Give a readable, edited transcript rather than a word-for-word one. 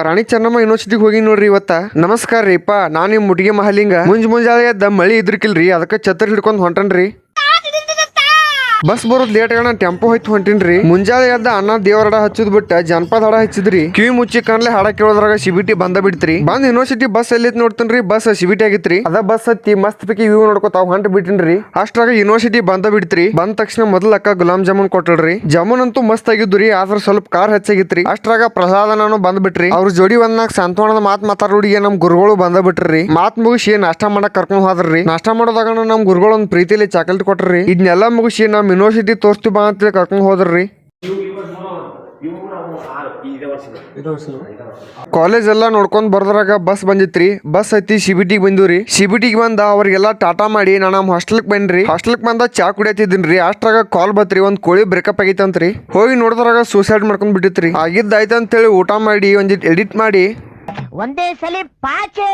ರಾಣಿ ಚೆನ್ನಮ್ಮ ಯೂನಿವರ್ಸಿಟಿಗೆ ಹೋಗಿ ನೋಡ್ರಿ ಇವತ್ತ. ನಮಸ್ಕಾರ ರೀಪಾ, ನಾನು ನಿಮ್ಮ ಮುಟಿಗೆ ಮಹಲಿಂಗ. ಮುಂಜಾನೆ ಎದ್ದ ಮಳಿ ಇದ್ರಕಿಲ್ರಿ, ಅದಕ್ಕೆ ಛತ್ರಿ ಹಿಡ್ಕೊಂಡ್ ಹೊಂಟನ್ರಿ. ಬಸ್ ಬರೋದ್ ಲೇಟ್ ಆಗ ನಾನು ಟೆಂಪೋ ಹೋಯ್ತು ಹೊಂಟಿನ್ರಿ. ಮುಂಜಾನೆ ಎದ್ದ ಅಣ್ಣ ದೇವರ ಹಚ್ಚದ್ ಬಿಟ್ಟ ಜನಪದ ಹಾಡ ಹಚ್ಚಿದ್ರಿ. ಕಿವಿ ಮುಚ್ಚಿ ಕಣ್ಲೆ ಹಾಡ ಕೇಳೋದ್ರಾಗ ಸಿಬಿಟಿ ಬಂದ ಬಿಡ್ತ್ರಿ. ಬಂದ್ ಯೂನಿವರ್ಸಿಟಿ ಬಸ್ ಎಲ್ಲಿ ನೋಡ್ತೇನ್ರಿ, ಬಸ್ ಸಿಬಿಟಿ ಆಗಿತ್ರಿ. ಅದ ಬಸ್ ಹತ್ತಿ ಮಸ್ತ್ ಪಿಕಿ ವ್ಯೂ ನೋಡ್ಕೊತಾವ್ ಹೊಂಟ ಬಿಟ್ಟಿನ್ರಿ. ಅಷ್ಟ್ರಾಗ ಯೂನಿವರ್ಸಿಟಿ ಬಂದ ಬಿಡ್ತ್ರಿ. ಬಂದ ತಕ್ಷಣ ಮೊದಲ ಅಕ್ಕ ಗುಲಾಬ್ ಜಾಮೂನ್ ಕೊಟ್ಟಳ್ರಿ. ಜಾಮೂನ್ ಅಂತೂ ಮಸ್ತ್ ಆಗಿದ್ರಿ, ಆದ್ರ ಸ್ವಲ್ಪ ಕಾರ್ ಹೆಚ್ಚಾಗಿತ್ರಿ. ಅಷ್ಟ್ರಾಗ ಪ್ರಸಾದ ನಾನು ಬಂದ್ ಬಿಟ್ರಿ. ಅವ್ರ ಜೋಡಿ ಒಂದ್ನಾಗ ಸಂತೋಣದ ಮಾತಾಡೋಡಿಗೆ ನಮ್ ಗುರುಗಳು ಬಂದ ಬಿಟ್ರಿ. ಮಾತ್ ಮುಗಿಸಿ ನಾಷ್ಟಾ ಮಾಡಕ್ ಕರ್ಕೊಂಡ್ ಹೋದ್ರಿ. ನಾಷ್ಟಾ ಮಾಡೋದಾಗ ನಮ್ ಗುರುಗಳು ಒಂದ್ ಪ್ರೀತಿಲಿ ಚಾಕ್ಲೇಟ್ ಕೊಟ್ರಿ. ಇದನ್ನೆಲ್ಲ ಮುಗಿಸಿ ನಮ್ ಯೂನಿವರ್ಸಿಟಿ ತೋರ್ಸ್ತಿ ಬಾ ಅಂತ ಕರ್ಕೊಂಡ್ ಹೋದ್ರಿ. ಕಾಲೇಜ್ ಎಲ್ಲಾ ನೋಡ್ಕೊಂಡ್ ಬರ್ದ್ರಾಗ ಬಸ್ ಬಂದಿತ್ರಿ. ಬಸ್ ಹತ್ತಿ ಸಿಬಿಟಿಗೆ ಬಂದಿವ್ರಿ. ಸಿಬಿಟಿಗೆ ಬಂದ ಅವ್ರಿಗೆಲ್ಲಾ ಟಾಟಾ ಮಾಡಿ ನಾ ನಮ್ಮ ಹಾಸ್ಟೆಲ್ಕ್ ಬಂದ್ರಿ. ಹಾಸ್ಟೆಲ್ಕ್ ಬಂದ ಚಾ ಕುಡಿಯತಿದ್ದೀನ್ರಿ. ಅಷ್ಟ್ರಾಗ ಕಾಲ್ ಬತ್ರಿ, ಒಂದ್ ಕೋಳಿ ಬ್ರೇಕಪ್ ಆಗೈತಂತ್ರಿ. ಹೋಗಿ ನೋಡಿದ್ರಾಗ ಸೂಸೈಡ್ ಮಾಡ್ಕೊಂಡ್ ಬಿಟ್ಟಿತ್ರಿ. ಆಗಿದ್ದಾಯ್ತಂತೇಳಿ ಊಟ ಮಾಡಿ ಒಂದಿಟ್ ಎಡಿಟ್ ಮಾಡಿ ಒಂದೇ ಸಲ ಪಾಚೆ